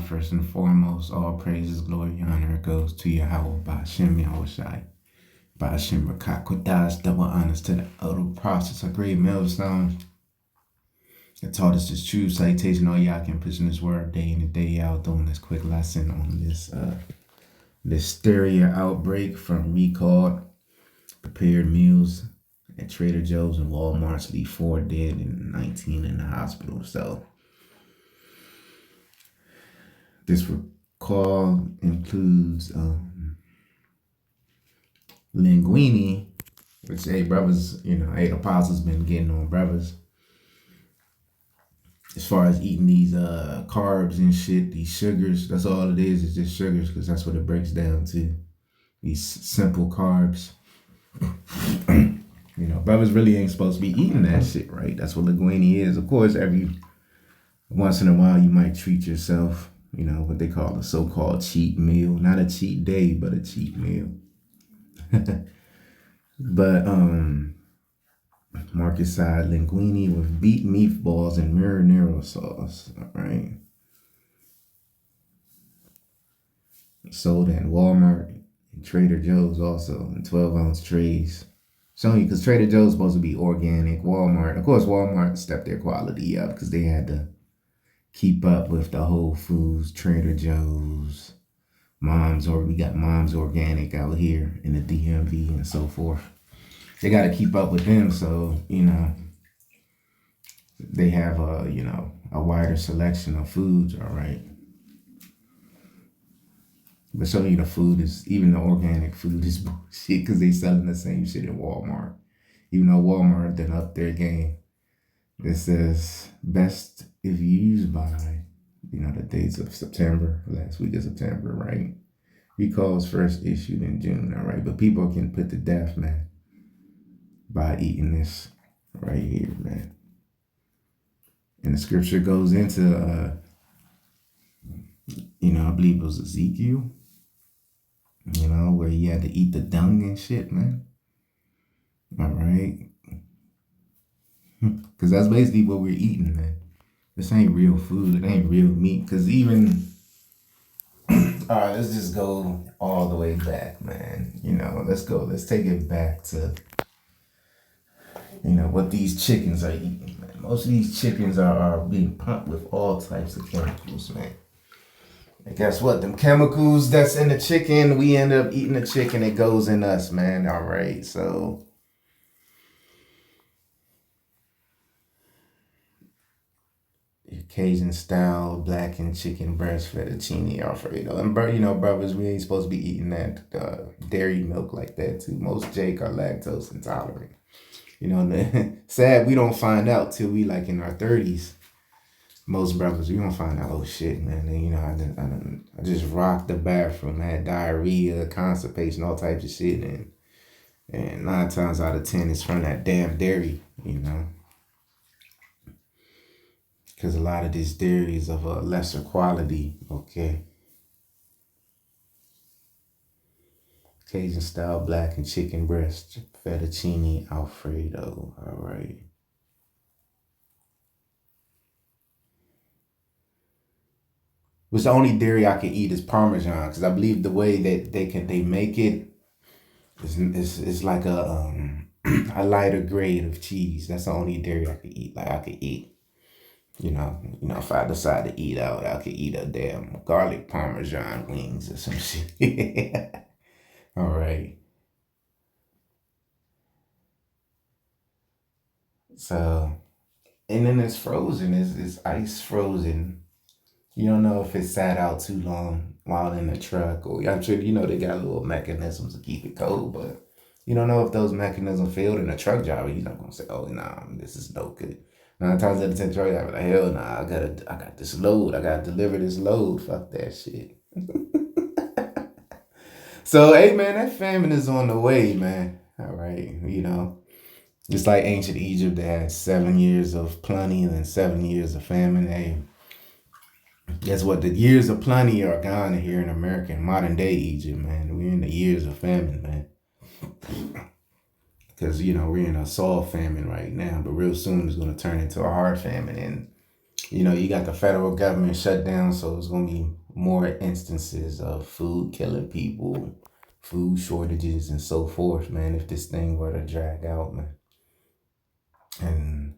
first and foremost, all praises, glory, honor goes to Yahweh Ba'Shem Yahushai. Ba'Shem Rakakodas, double honors to the elder prophets, a great millstone that taught us this true citation. All y'all can push in this word day in and day out, doing this quick lesson on this listeria outbreak from recalled prepared meals at Trader Joe's and Walmart's, leave 4 dead and 19 in the hospital. So this recall includes linguine, which, hey, brothers, hey, the apostles been getting on brothers as far as eating these carbs and shit, these sugars. That's all it is just sugars, because that's what it breaks down to. These simple carbs. Brothers really ain't supposed to be eating that shit, right? That's what linguine is. Of course, every once in a while you might treat yourself, what they call a so-called cheat meal. Not a cheat day, but a cheat meal. But market side linguine with beet meatballs and marinara sauce. All right. Sold at Walmart and Trader Joe's also in 12-ounce trays. Showing you, because Trader Joe's supposed to be organic. Walmart, of course, Walmart stepped their quality up because they had to keep up with the Whole Foods, Trader Joe's, we got Mom's Organic out here in the DMV and so forth. They got to keep up with them, so they have a wider selection of foods. All right, but showing you the food is, even the organic food is bullshit, because they selling the same shit at Walmart. Even though Walmart done up their game. It says best if used by the dates of September, last week of September, right? Recalls first issued in June. All right, but people can put to death, man, by eating this right here, man. And the scripture goes into I believe it was Ezekiel, where he had to eat the dung and shit, man. All right. Because that's basically what we're eating, man. This ain't real food. It ain't real meat. Because even, all right, let's just go all the way back, man. Let's take it back to, what these chickens are eating, man. Most of these chickens are being pumped with all types of chemicals, man. And guess what? Them chemicals that's in the chicken, we end up eating the chicken. It goes in us, man. All right, so Cajun style blackened chicken breast fettuccine Alfredo. And brothers, we ain't supposed to be eating that dairy milk like that too. Most Jake are lactose intolerant. Sad we don't find out till we like in our 30s. Most brothers, we don't find out, oh shit, man. I just rocked the bathroom, had diarrhea, constipation, all types of shit, and 9 times out of 10 it's from that damn dairy, because a lot of this dairy is of a lesser quality, okay? Cajun style blackened chicken breast fettuccine Alfredo, all right. Which the only dairy I can eat is Parmesan, because I believe the way that they make it is like a a lighter grade of cheese. That's the only dairy I could eat. Like I could eat, if I decide to eat out, I could eat a damn garlic Parmesan wings or some shit. All right. So, and then it's frozen. It's ice frozen. You don't know if it sat out too long while in the truck, or I'm sure they got little mechanisms to keep it cold, but you don't know if those mechanisms failed in a truck driver. You're not gonna say, "Oh, nah, this is no good." 9 times out of 10, truck driver like, "Hell nah, I got this load. I gotta deliver this load. Fuck that shit." So, hey man, that famine is on the way, man. All right, just like ancient Egypt, they had 7 years of plenty and then 7 years of famine. Hey. Guess what? The years of plenty are gone here in America, in modern day Egypt, man. We're in the years of famine, man. Because, we're in a soft famine right now, but real soon it's going to turn into a hard famine. And You got the federal government shut down, so it's gonna be more instances of food killing people, food shortages, and so forth, man. If this thing were to drag out, man. And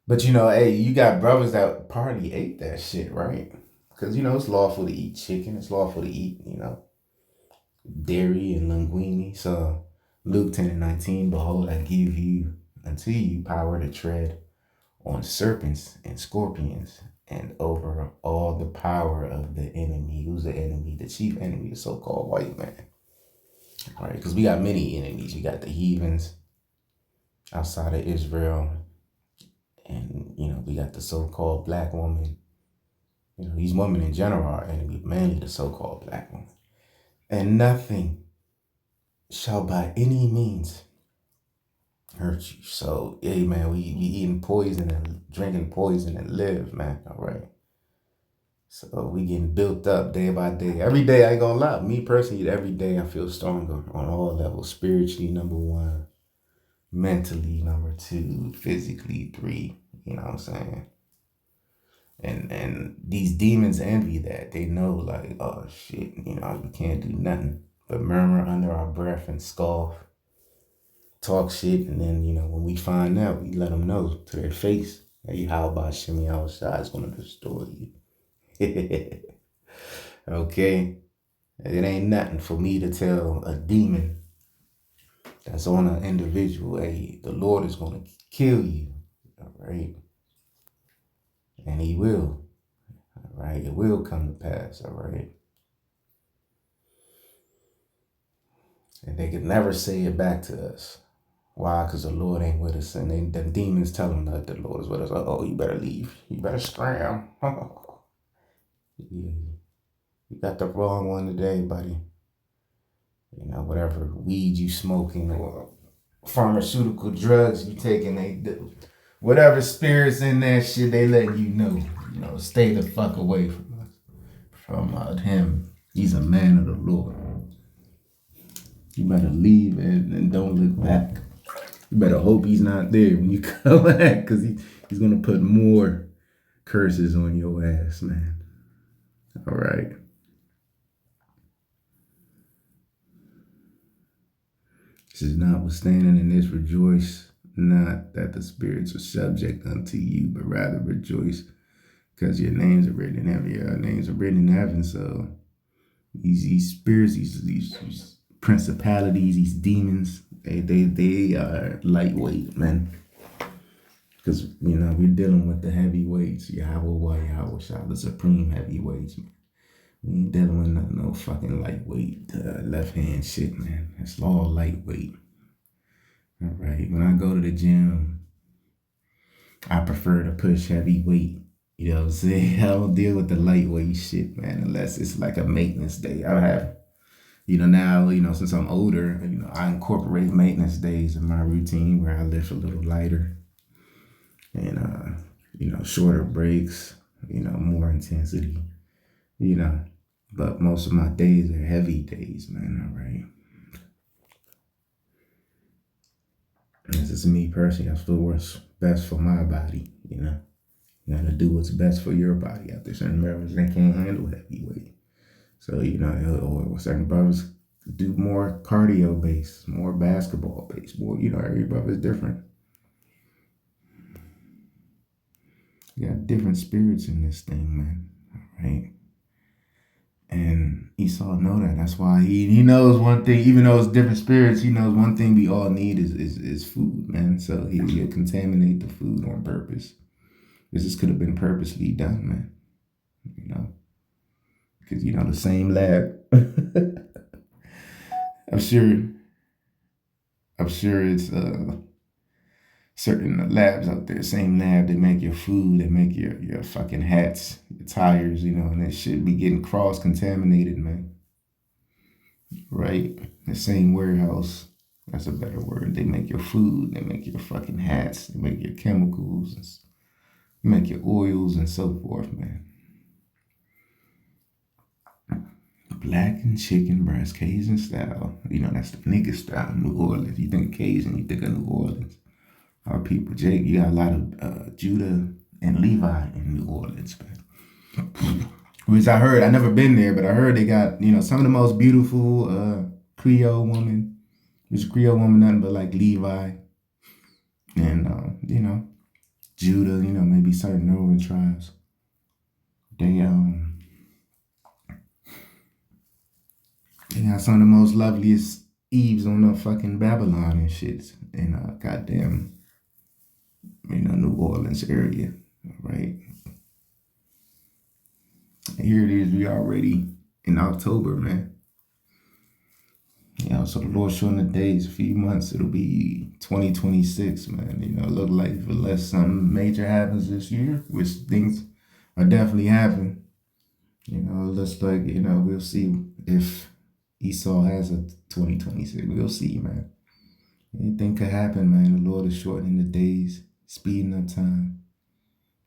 but hey, you got brothers that probably ate that shit, right? Because it's lawful to eat chicken. It's lawful to eat, dairy and linguine. So Luke 10:19, behold, I give you unto you power to tread on serpents and scorpions and over all the power of the enemy. Who's the enemy? The chief enemy, the so-called white man. All right, because we got many enemies. You got the heathens outside of Israel, and we got the so-called black woman. These women in general are enemy, mainly the so-called black woman. And nothing shall by any means hurt you. So, hey, man, we eating poison and drinking poison and live, man. All right. So we getting built up day by day. Every day, I ain't gonna lie. Me personally, every day I feel stronger on all levels. Spiritually, number one. Mentally, number two. Physically, three. You know what I'm saying? And these demons envy that. They know, like, oh shit, we can't do nothing but murmur under our breath and scoff, talk shit, and then when we find out, we let them know to their face, hey, how about Shimmy outside is gonna destroy you. Okay, it ain't nothing for me to tell a demon that's on an individual, hey, the Lord is gonna kill you. All right. And he will. All right. It will come to pass. All right. And they could never say it back to us. Why? Because the Lord ain't with us. And the demons tell them that the Lord is with us. Oh, you better leave. You better scram. You got the wrong one today, buddy. Whatever weed you smoking or pharmaceutical drugs you taking, whatever spirits in that shit, they let you know. Stay the fuck away from him. He's a man of the Lord. You better leave and don't look back. You better hope he's not there when you come back, because he's gonna put more curses on your ass, man. All right. This is notwithstanding, in this rejoice not that the spirits are subject unto you, but rather rejoice because your names are written in heaven. Your names are written in heaven. So these spirits, these principalities, these demons, they are lightweight, man. Because we're dealing with the heavyweights, Yahweh Shah, the supreme heavyweights, man. We ain't dealing with no fucking lightweight left hand shit, man. It's all lightweight. All right. When I go to the gym, I prefer to push heavy weight. You know what I'm saying? I don't deal with the lightweight shit, man, unless it's like a maintenance day. I have, now, since I'm older, I incorporate maintenance days in my routine where I lift a little lighter and, shorter breaks, more intensity, but most of my days are heavy days, man, all right? This is me personally. I feel what's best for my body, You gotta do what's best for your body. Out there, certain brothers, they can't handle heavy weight. So, or certain brothers do more cardio based, more basketball based, more, every brother's different. You got different spirits in this thing, man. All right. And Esau know that. That's why he knows one thing, even though it's different spirits, he knows one thing we all need is food, man. So he'll contaminate the food on purpose. This could have been purposely done, man. Because, the same lab. I'm sure it's certain labs out there, same lab, they make your food, they make your fucking hats, your tires, and that shit be getting cross-contaminated, man. Right? The same warehouse, that's a better word. They make your food, they make your fucking hats, they make your chemicals, they make your oils and so forth, man. Black and chicken breast, Cajun style. That's the nigga style, New Orleans. You think Cajun, you think of New Orleans. Our people, Jake, you got a lot of Judah and Levi in New Orleans, man. Which I heard, I never been there, but I heard they got, some of the most beautiful Creole woman. There's a Creole woman, nothing but like Levi and, Judah, maybe certain northern tribes. They got some of the most loveliest Eves on the fucking Babylon and shit in goddamn, New Orleans area, right? And here it is, we already in October, man. So the Lord showing the days, a few months, it'll be 2026, man. Look like unless something major happens this year, which things are definitely happening. It looks like, we'll see if Esau has a 2026. We'll see, man. Anything could happen, man. The Lord is shortening the days, speeding up time.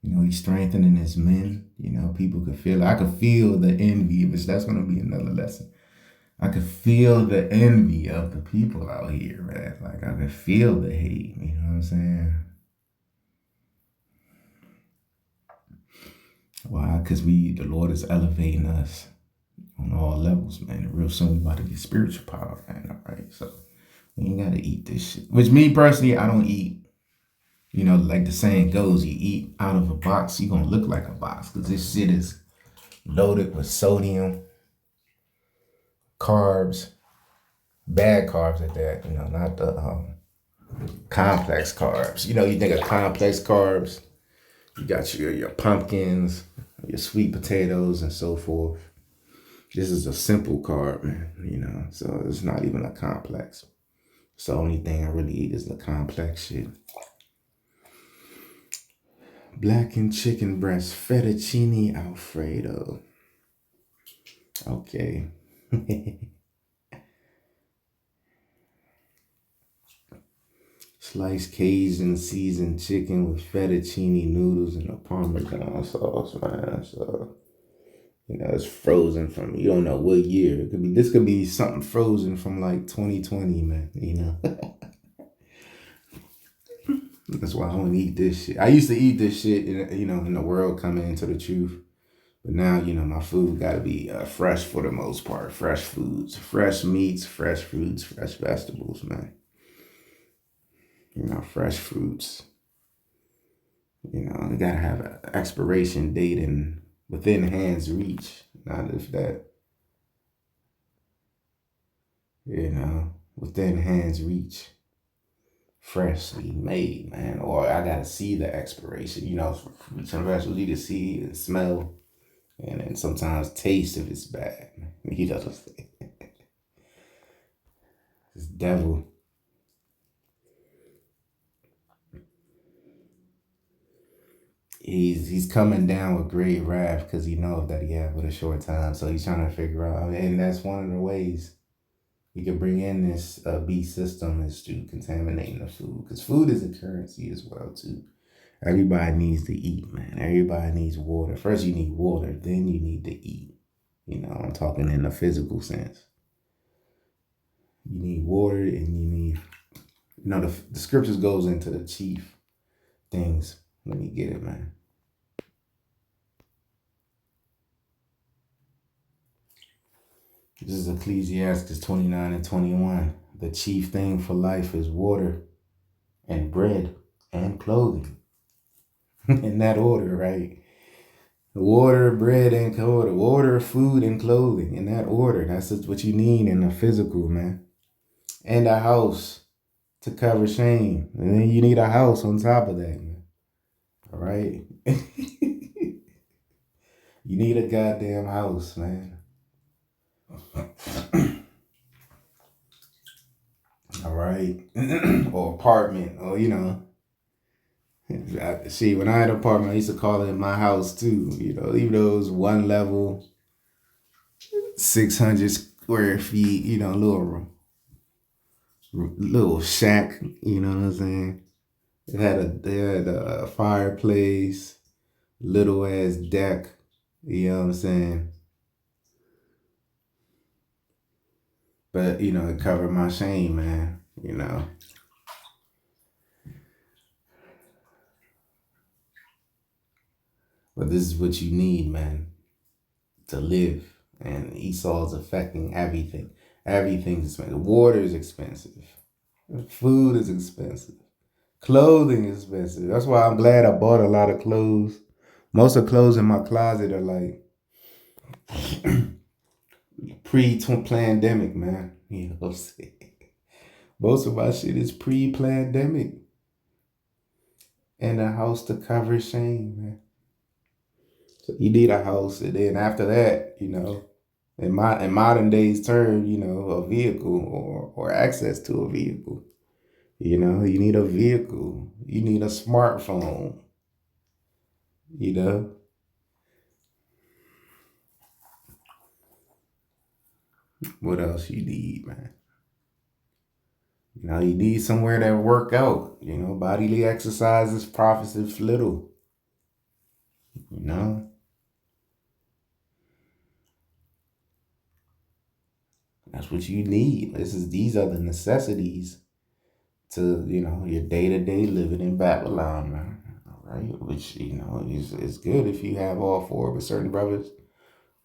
He's strengthening his men. People could feel it. I could feel the envy, which that's going to be another lesson. I could feel the envy of the people out here, man. Like, I could feel the hate, you know what I'm saying? Why? Because the Lord is elevating us on all levels, man. And real soon we about to get spiritual power, man. All right, so we ain't got to eat this shit. Which me personally, I don't eat. Like the saying goes, you eat out of a box, you're going to look like a box. Because this shit is loaded with sodium, carbs, bad carbs at that, not the complex carbs. You think of complex carbs, you got your pumpkins, your sweet potatoes, and so forth. This is a simple carb, man, so it's not even a complex. So the only thing I really eat is the complex shit. Blackened chicken breast, fettuccine Alfredo. Okay. Sliced Cajun seasoned chicken with fettuccine noodles and a Parmesan sauce, man. So, it's frozen from, you don't know what year. This could be something frozen from like 2020, man, That's why I don't eat this shit. I used to eat this shit, in the world coming into the truth. But now, my food got to be fresh for the most part. Fresh foods, fresh meats, fresh fruits, fresh vegetables, man. Fresh fruits. They got to have an expiration date and within hand's reach. Not if that, within hand's reach. Freshly made, man. Or I got to see the expiration. For fruits and vegetables, you can see and smell. And then sometimes taste if it's bad. This devil. He's coming down with great wrath because he knows that he have with a short time. So he's trying to figure out, and that's one of the ways he can bring in this beast system is to contaminating the food. Because food is a currency as well, too. Everybody needs to eat, man. Everybody needs water. First you need water, then you need to eat. I'm talking in a physical sense. You need water and you need, the scriptures goes into the chief things. Let me get it, man. This is Ecclesiastes 29 and 21. The chief thing for life is water and bread and clothing. In that order, right? Water, bread, and clothing. Water, food, and clothing. In that order. That's what you need in the physical, man. And a house to cover shame. And then you need a house on top of that, man. All right? You need a goddamn house, man. All right? Or apartment, or, See, when I had an apartment, I used to call it my house too. Even though it was one level, 600 square feet. Little shack. You know what I'm saying? They had a fireplace, little ass deck. You know what I'm saying? But it covered my shame, man. But this is what you need, man, to live. And Esau's affecting everything. Everything's expensive. Water is expensive. Food is expensive. Clothing is expensive. That's why I'm glad I bought a lot of clothes. Most of the clothes in my closet are like pre-pandemic, man. You know what I'm saying? Most of my shit is pre-pandemic. And a house to cover shame, man. So you need a house, and then after that, in modern days term, a vehicle or access to a vehicle. You need a vehicle. You need a smartphone. You know. What else you need, man? You need somewhere that work out. Bodily exercises profits little. That's what you need. These are the necessities to, your day-to-day living in Babylon, man. All right. Which, is good if you have all four, but certain brothers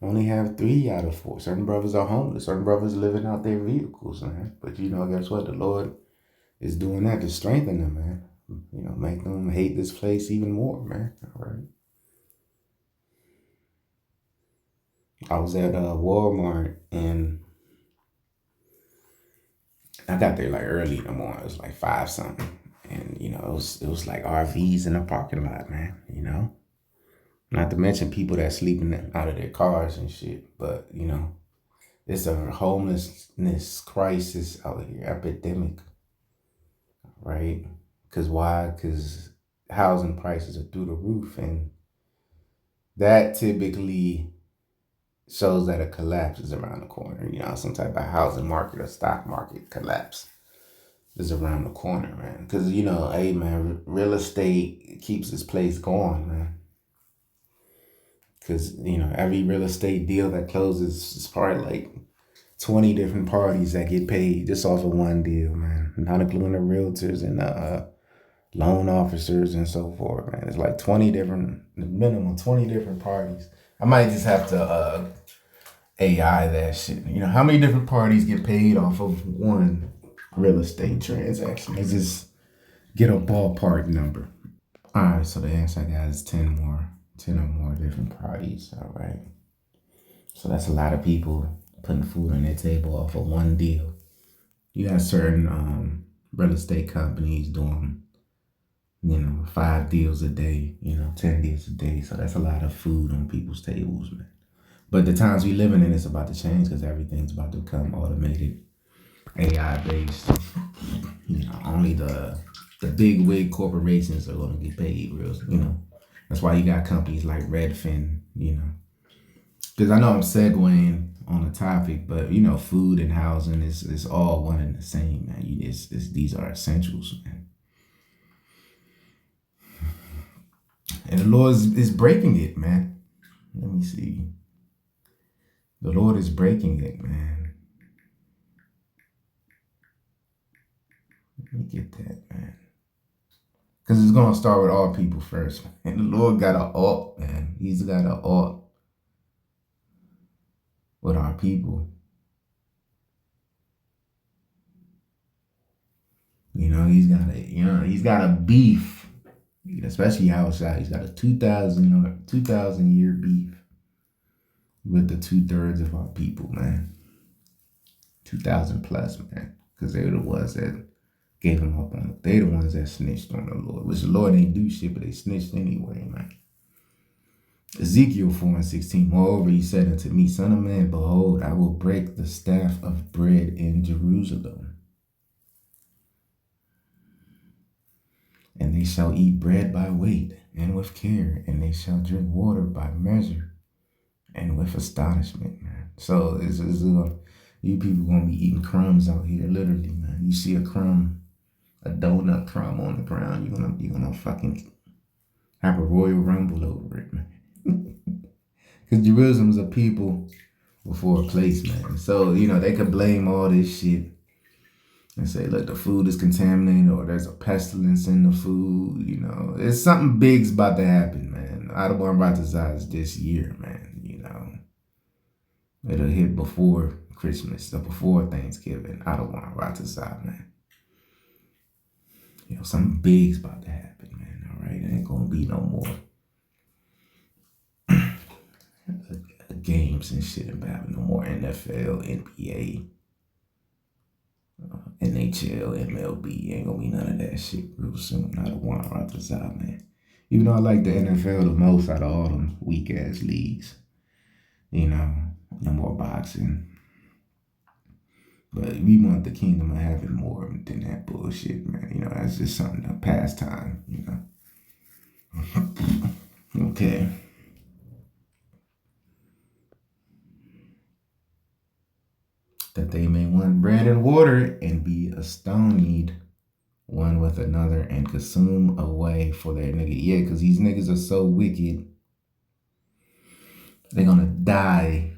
only have 3 out of 4. Certain brothers are homeless. Certain brothers living out their vehicles, man. But guess what? The Lord is doing that to strengthen them, man. Make them hate this place even more, man. All right. I was at Walmart and I got there like early in the morning. It was like 5 something. And, it was like RVs in the parking lot, man, Not to mention people that sleeping out of their cars and shit. But, it's a homelessness crisis out here, epidemic, right? Because why? Because housing prices are through the roof. And that typically shows that a collapse is around the corner. Some type of housing market or stock market collapse is around the corner, man. Because, hey, man, real estate keeps this place going, man. Because, every real estate deal that closes is probably like 20 different parties that get paid just off of one deal, man. Not including the realtors and the loan officers and so forth, man. It's like minimum 20 different parties. I might just have to AI that shit. How many different parties get paid off of one real estate transaction? Let's just get a ballpark number. All right, so the answer I got is 10 or more different parties. All right. So that's a lot of people putting food on their table off of one deal. You got certain real estate companies doing, 5 deals a day, 10 deals a day. So that's a lot of food on people's tables, man. But the times we living in, it's about to change because everything's about to become automated, AI based. Only the big wig corporations are going to get paid real, That's why you got companies like Redfin, Because I know I'm segueing on the topic, but, food and housing is all one and the same, man. These are essentials, man. And the Lord is breaking it, man. Let me see. The Lord is breaking it, man. Let me get that, man. Because it's going to start with all people first. And the Lord got an alt, man. He's got an alt with our people. He's got a beef, especially outside. He's got a 2,000 year beef with the 2/3 of our people, man. 2,000 plus, man. Because they're the ones that gave him up on it. They the ones that snitched on the Lord. Which the Lord ain't do shit, but they snitched anyway, man. Ezekiel 4:16. Moreover, he said unto me, Son of man, behold, I will break the staff of bread in Jerusalem. And they shall eat bread by weight and with care, and they shall drink water by measure and with astonishment, man. So you people gonna be eating crumbs out here, literally, man. You see a crumb, a donut crumb on the ground, you're gonna fucking have a Royal Rumble over it, man. Because Jerusalem's a people before a place, man. So, they could blame all this shit and say, look, the food is contaminated or there's a pestilence in the food, There's something big's about to happen, man. man. Audubon Ratazai is this year, man. It'll hit before Christmas or before Thanksgiving. Audubon Ratazai, man. Something big's about to happen, man. All right, it ain't gonna be no more games and shit about no more NFL, NBA, NHL, MLB. Ain't gonna be none of that shit real soon. Audubon Ratazai, man. Even though I like the NFL the most out of all them weak ass leagues, no more boxing. But we want the kingdom of heaven more than that bullshit, man. That's just something to pass time, Okay. That they may want bread and water and be astonied one with another and consume away for their nigga. Yeah, because these niggas are so wicked. They're gonna die,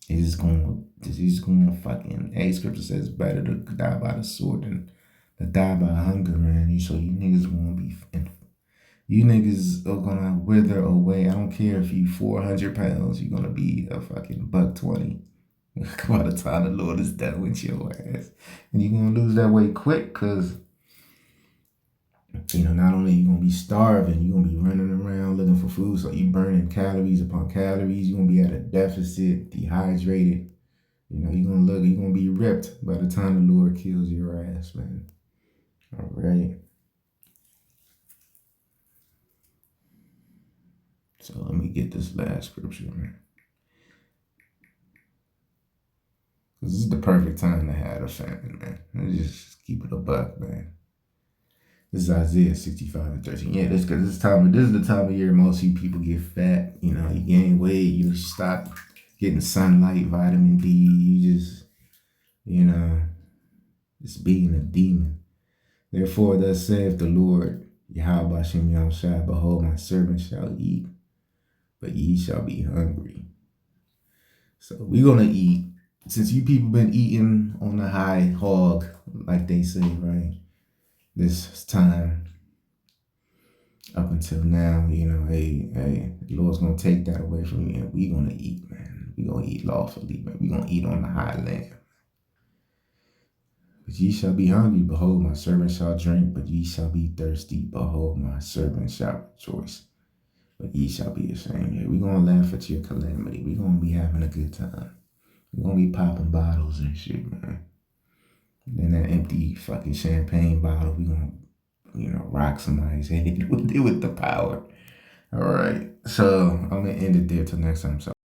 He's just gonna fucking, scripture says better to die by the sword than to die by hunger, man. So you niggas are gonna wither away. I don't care if you 400 pounds, you're gonna be a fucking $120 by the time the Lord is done with your ass. And you're gonna lose that weight quick, because not only you gonna be starving, you're gonna be running around looking for food, so you burning calories upon calories. You're gonna be at a deficit, dehydrated. You're gonna be ripped by the time the Lord kills your ass, man. All right. So let me get this last scripture, man. Because this is the perfect time to have a famine, man. Let's just keep it a buck, man. This is Isaiah 65:13. Yeah, this is the time of year most of you people get fat. You gain weight. You stop getting sunlight, vitamin D. You just, just being a demon. Therefore, thus saith the Lord, Yahweh Bashem Yahushua, behold, my servant shall eat, but ye shall be hungry. So we're going to eat. Since you people been eating on the high hog, like they say, right? This time up until now, the Lord's going to take that away from you, and we're going to eat, man. We're going to eat lawfully, man. We're going to eat on the high land. But ye shall be hungry, behold, my servant shall drink, but ye shall be thirsty, behold, my servant shall rejoice, but ye shall be ashamed. Yeah, we're going to laugh at your calamity. We're going to be having a good time. We're going to be popping bottles and shit, man. Then that empty fucking champagne bottle, we gonna, rock somebody's head with the power. All right. So I'm gonna end it there till next time. So